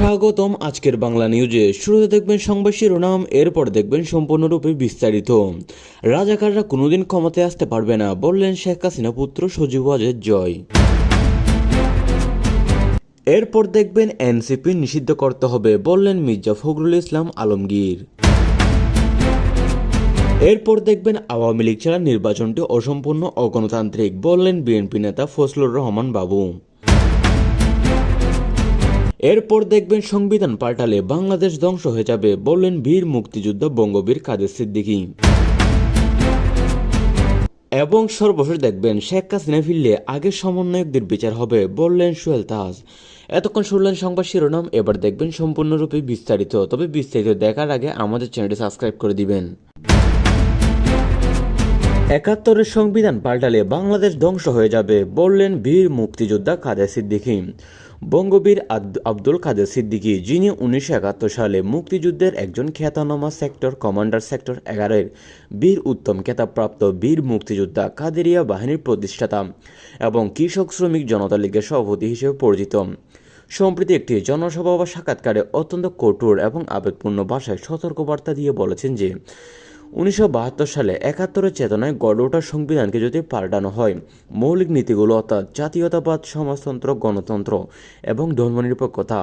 স্বাগতম আজকের বাংলা নিউজে। শুরুতে দেখবেন সংবাদ শিরোনাম, এরপর দেখবেন সম্পূর্ণরূপে বিস্তারিত। রাজাকাররা কোনোদিন ক্ষমতায় আসতে পারবে না, বললেন শেখ হাসিনা পুত্র সজীব ওয়াজেদ জয়। এরপর দেখবেন এনসিপি নিষিদ্ধ করতে হবে, বললেন মির্জা ফখরুল ইসলাম আলমগীর। এরপর দেখবেন আওয়ামী লীগ ছাড়া নির্বাচনটি অসম্পূর্ণ অগণতান্ত্রিক, বললেন বিএনপি নেতা ফজলুর রহমান বাবু। এরপর দেখবেন সংবিধান পাল্টালে বাংলাদেশ ধ্বংস হয়ে যাবে, বললেন বীর মুক্তিযোদ্ধা বঙ্গবীর কাদের সিদ্দিকী। এবং সর্বশেষ দেখবেন শেখ হাসিনা ফিরলে আগের সমন্বয়কদের বিচার হবে, বললেন সোহেল তাজ। এতক্ষণ শুনলেন সংবাদ শিরোনাম, এবার দেখবেন সম্পূর্ণরূপে বিস্তারিত। তবে বিস্তারিত দেখার আগে আমাদের চ্যানেলটি সাবস্ক্রাইব করে দিবেন। ৭১-এর সংবিধান পাল্টালে বাংলাদেশ ধ্বংস হয়ে যাবে, বললেন বীর মুক্তিযোদ্ধা কাদের সিদ্দিকী। বঙ্গবীর আব্দুল কাদের সিদ্দিকী, যিনি ১৯৭১ সালে মুক্তিযুদ্ধের একজন খ্যাতনামা সেক্টর কমান্ডার, সেক্টর ১১-এর বীর উত্তম খেতাবপ্রাপ্ত বীর মুক্তিযোদ্ধা, কাদেরিয়া বাহিনীর প্রতিষ্ঠাতা এবং কৃষক শ্রমিক জনতা লীগের সভাপতি হিসেবে পরিচিত। সম্প্রতি একটি জনসভা বা সাক্ষাৎকারে অত্যন্ত কঠোর এবং আবেগপূর্ণ ভাষায় সতর্কবার্তা দিয়ে বলেছেন যে ১৯৭২ সালে ৭১-এর চেতনায় গড়ে ওঠা সংবিধানকে যদি পাল্টানো হয়, মৌলিক নীতিগুলো অর্থাৎ জাতীয়তাবাদ, সমাজতন্ত্র, গণতন্ত্র এবং ধর্মনিরপেক্ষতা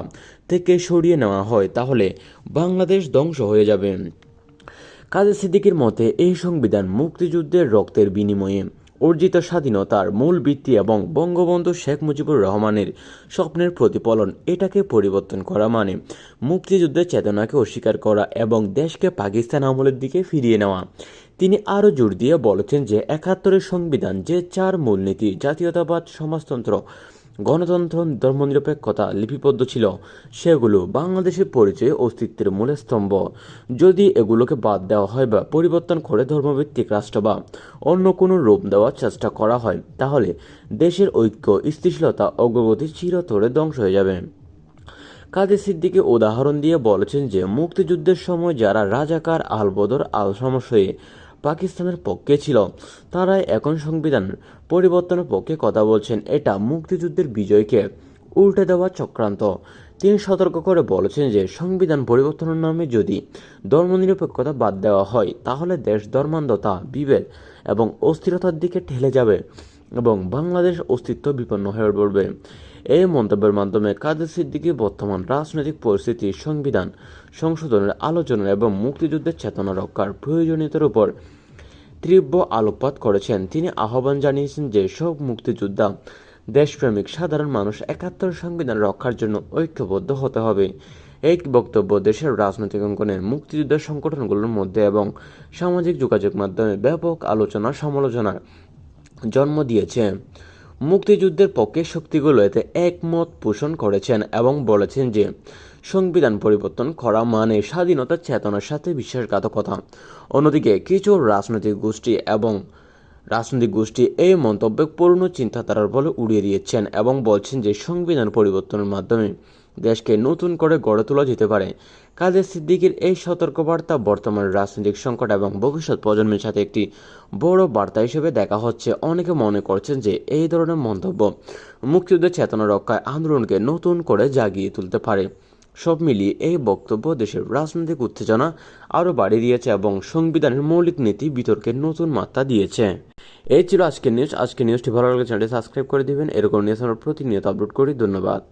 থেকে সরিয়ে নেওয়া হয়, তাহলে বাংলাদেশ ধ্বংস হয়ে যাবে। কাদের সিদ্দিকীর মতে এই সংবিধান মুক্তিযুদ্ধের রক্তের বিনিময়ে অর্জিত স্বাধীনতার মূল ভিত্তি এবং বঙ্গবন্ধু শেখ মুজিবুর রহমানের স্বপ্নের প্রতিফলন। এটাকে পরিবর্তন করা মানে মুক্তিযুদ্ধের চেতনাকে অস্বীকার করা এবং দেশকে পাকিস্তান আমলের দিকে ফিরিয়ে নেওয়া। তিনি আরও জোর দিয়ে বলেছেন যে ৭১-এর সংবিধান যে ৪ মূলনীতি জাতীয়তাবাদ, সমাজতন্ত্র, গণতন্ত্র, ধর্মনিরপেক্ষতা লিপিবদ্ধ ছিল, সেগুলো বাংলাদেশের পরিচয় অস্তিত্বের মূল স্তম্ভ। যদি এগুলোকে বাদ দেওয়া হয় বা পরিবর্তন করে ধর্মভিত্তিক রাষ্ট্র বা অন্য কোনো রূপ দেওয়ার চেষ্টা করা হয়, তাহলে দেশের ঐক্য, স্থিতিশীলতা, অগ্রগতি চিরতরে ধ্বংস হয়ে যাবে। কাদের সিদ্দিকী উদাহরণ দিয়ে বলেছেন যে মুক্তিযুদ্ধের সময় যারা রাজাকার, আলবদর, আল শামস হয়ে পাকিস্তানের পক্ষে ছিল, তারাই এখন সংবিধান পরিবর্তনের পক্ষে কথা বলছেন। এটা মুক্তিযুদ্ধের বিজয়কে উল্টে দেওয়া চক্রান্ত। তিনি সতর্ক করে বলেছেন যে সংবিধান পরিবর্তনের নামে যদি ধর্মনিরপেক্ষতা বাদ দেওয়া হয়, তাহলে দেশ ধর্মান্ধতা, বিভেদ এবং অস্থিরতার দিকে ঠেলে যাবে এবং বাংলাদেশ অস্তিত্ব বিপন্ন হয়ে পড়বে। এই মন্তব্যের মাধ্যমে কাদের সিদ্দিকী বর্তমান রাজনৈতিক পরিস্থিতি, সংবিধান সংশোধনের আলোচনা এবং মুক্তিযুদ্ধের চেতনা রক্ষার প্রয়োজনীয়তার উপর তীব্র আলোকপাত করেছেন। তিনি আহ্বান জানিয়েছেন যে সব মুক্তিযোদ্ধা, দেশপ্রেমিক সাধারণ মানুষ ৭১ সংবিধান রক্ষার জন্য ঐক্যবদ্ধ হতে হবে। এই বক্তব্য দেশের রাজনৈতিক অঙ্গনে মুক্তিযুদ্ধের সংগঠনগুলোর মধ্যে এবং সামাজিক যোগাযোগ মাধ্যমে ব্যাপক আলোচনা সমালোচনার জন্ম দিয়েছে। মুক্তিযুদ্ধের পক্ষে শক্তিগুলো এতে একমত পোষণ করেছেন এবং বলেছেন যে সংবিধান পরিবর্তন করা মানে স্বাধীনতার চেতনার সাথে বিশ্বাসঘাতকতা। অন্যদিকে কিছু রাজনৈতিক গোষ্ঠী এই মন্তব্যে পুরনো চিন্তাধারার বলে উড়িয়ে দিয়েছেন এবং বলছেন যে সংবিধান পরিবর্তনের মাধ্যমে দেশকে নতুন করে গড়ে তোলা যেতে পারে। কাদের সিদ্দিকীর এই সতর্কবার্তা বর্তমান রাজনৈতিক সংকট এবং ভবিষ্যৎ প্রজন্মের সাথে একটি বড় বার্তা হিসেবে দেখা হচ্ছে। অনেকে মনে করছেন যে এই ধরনের মন্তব্য মুক্তিযুদ্ধের চেতনা রক্ষায় আন্দোলনকে নতুন করে জাগিয়ে তুলতে পারে। সব মিলিয়ে এই বক্তব্য দেশের রাজনৈতিক উত্তেজনা আরও বাড়িয়ে দিয়েছে এবং সংবিধানের মৌলিক নীতি বিতর্কের নতুন মাত্রা দিয়েছে। এই ছিল আজকের নিউজ। আজকের নিউজটি ভালো লাগলে চ্যানেলটি সাবস্ক্রাইব করে দিবেন। এরকম নিউজ আমরা প্রতিনিয়ত আপলোড করি। ধন্যবাদ।